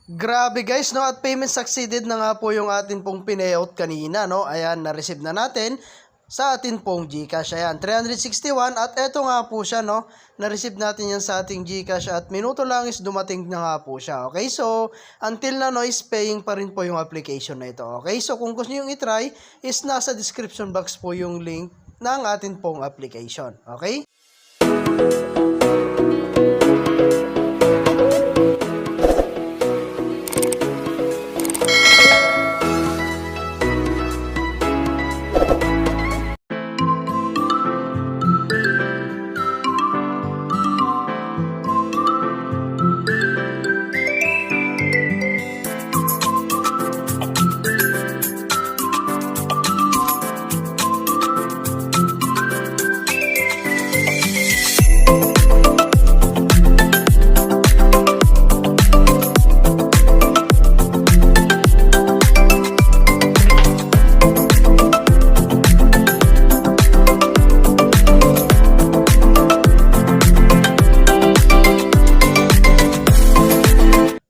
Grabe guys, no? At payment succeeded na nga po yung atin pong pinayout kanina, no? Ayan, na-receive na natin sa atin pong GCash. Ayan, 361 at eto nga po siya, no? Na-receive natin yan sa ating GCash at minuto lang is dumating na nga po siya. Okay, so until now, no, is paying pa rin po yung application na ito. Okay, so kung gusto nyo i-try, is nasa description box po yung link ng atin pong application. Okay?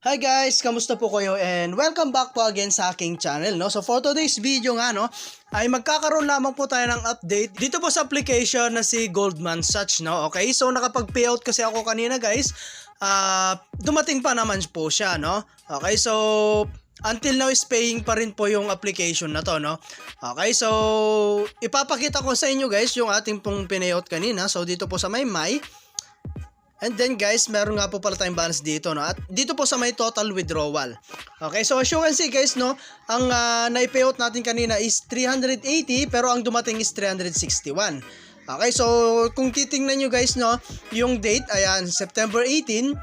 Hi guys, kamusta po kayo and welcome back po again sa aking channel, no? So for today's video nga, no, ay magkakaroon lamang po tayo ng update dito po sa application na si Goldman Sachs, no? Okay, so nakapag-payout kasi ako kanina guys. Dumating pa naman po siya, no? Okay, so until now is paying pa rin po yung application na to, no? Okay, so ipapakita ko sa inyo guys yung ating pong pinayout kanina. So dito po sa may and then guys, meron nga po pala tayong balance dito, no? At dito po sa may total withdrawal. Okay, so as you can see guys, no, ang nai-payout natin kanina is 380 pero ang dumating is 361. Okay, so kung titingnan nyo guys, no, yung date, ayan, September 18.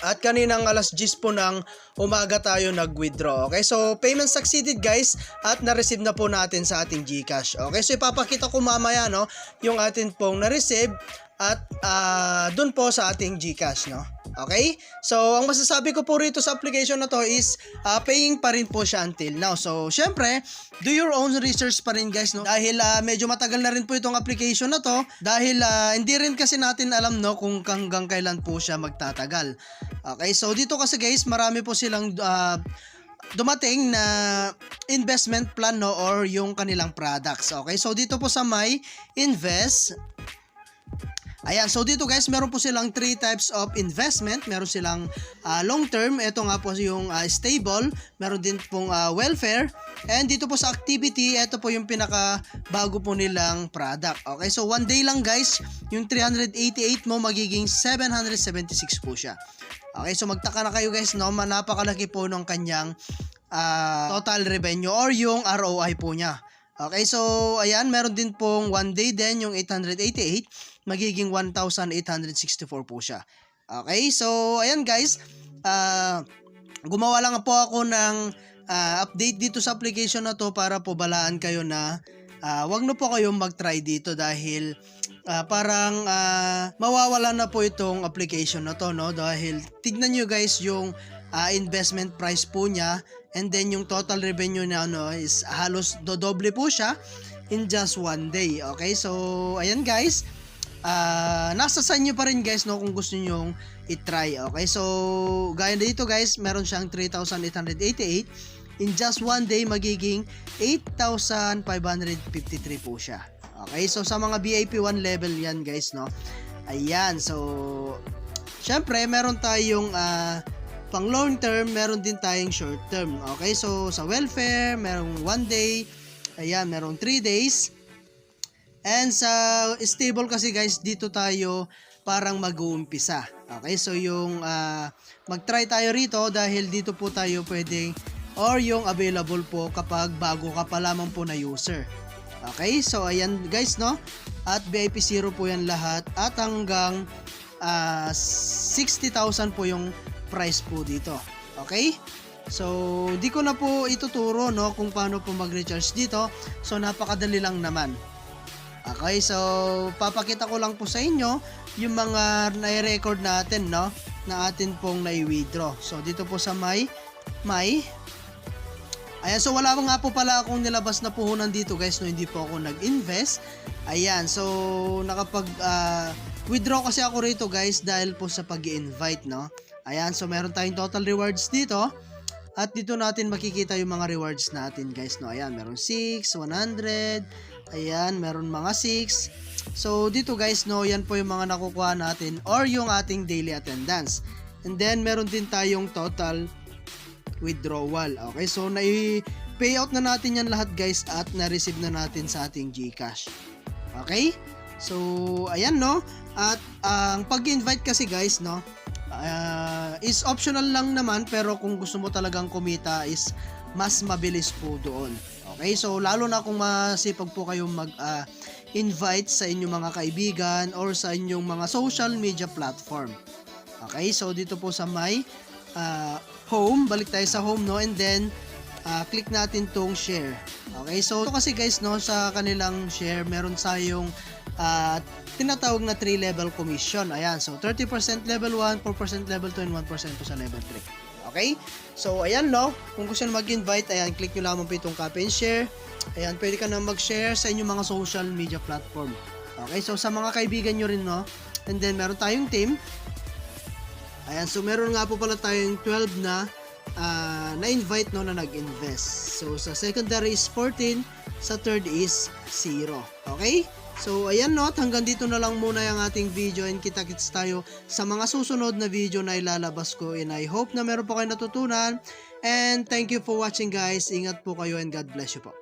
At kaninang alas 10 po ng umaga tayo nag-withdraw. Okay, so payment succeeded guys at na-receive na po natin sa ating GCash. Okay, so ipapakita ko mamaya, no, yung atin pong na-receive at dun po sa ating GCash, no. Okay? So, ang masasabi ko po rito sa application na to is paying pa rin po siya until now. So, syempre, do your own research pa rin guys, no? Dahil medyo matagal na rin po itong application na to. Dahil hindi rin kasi natin alam, no, kung hanggang kailan po siya magtatagal. Okay? So, dito kasi guys, marami po silang dumating na investment plan, no, or yung kanilang products. Okay? So, dito po sa may invest. Ayan, so dito guys, meron po silang 3 types of investment. Meron silang long term, ito nga po yung stable, meron din pong welfare, and dito po sa activity, ito po yung pinaka bago po nilang product. Okay, so one day lang guys, yung 388 mo magiging 776 po siya. Okay, so magtaka na kayo guys, no, napakalaki po ng kanyang total revenue or yung ROI po niya. Okay, so ayan, meron din pong one day din yung 888, magiging 1,864 po siya. Okay, so ayan guys, gumawa lang po ako ng update dito sa application na to para po balaan kayo na wag na po kayong mag-try dito dahil parang mawawala na po itong application na to, no? Dahil tignan nyo guys yung investment price po niya. And then yung total revenue na is halos dodoble po siya in just one day. Okay, so ayan guys, nasa sa inyo pa rin guys, no, kung gusto nyo i-try. Okay, so gaya dito guys, meron siyang 3,888. In just one day, magiging 8,553 po siya. Okay, so sa mga VIP 1 level yan guys, no. Ayan, so syempre meron tayong pang long term, meron din tayong short term. Okay, so sa welfare, merong 1 day, ayan, merong 3 days. And sa stable kasi guys, dito tayo parang mag-uumpisa. Okay, so yung mag-try tayo rito dahil dito po tayo pwedeng or yung available po kapag bago ka pa lamang po na user. Okay, so ayan guys, no, at VIP 0 po yan lahat at hanggang 60,000 po yung price po dito. Okay? So, di ko na po ituturo, no, kung paano po mag-recharge dito. So, napakadali lang naman. Okay? So, papakita ko lang po sa inyo yung mga na-record natin, no, na atin pong na-withdraw. So, dito po sa may ayan, so wala nga po pala akong nilabas na puhunan dito guys, no, hindi po ako nag-invest. Ayan, so nakapag withdraw kasi ako rito guys dahil po sa pag-i-invite, no. Ayan, so meron tayong total rewards dito. At dito natin makikita yung mga rewards natin guys, no. Ayan, meron 6, 100. Ayan, meron mga 6. So dito guys, no, yan po yung mga nakukuha natin or yung ating daily attendance. And then meron din tayong total withdrawal. Okay, so payout na natin yan lahat guys at na-receive na natin sa ating GCash. Okay? So ayan, no. At ang pag-invite kasi guys, no, is optional lang naman, pero kung gusto mo talagang kumita is mas mabilis po doon. Okay, so lalo na kung masipag po kayong invite sa inyong mga kaibigan or sa inyong mga social media platform. Okay, so dito po sa my home, balik tayo sa home, no, and then click natin tong share. Okay, so ito kasi guys, no, sa kanilang share meron tayong tinatawag na 3-level commission. Ayan, so 30% level 1, 4% level 2, and 1% po sa level 3. Okay? So, ayan, no? Kung gusto nyo mag-invite, ayan, click nyo lamang po itong copy and share. Ayan, pwede ka na mag-share sa inyong mga social media platform. Okay? So, sa mga kaibigan nyo rin, no? And then, meron tayong team. Ayan, so meron nga po pala tayong 12 na na-invite, no, na nag-invest. So, sa secondary is 14, sa third is 0. Okay? So, ayan, no, hanggang dito na lang muna yung ating video, and kita-kits tayo sa mga susunod na video na ilalabas ko, and I hope na meron po kayo natutunan, and thank you for watching guys. Ingat po kayo and God bless you po.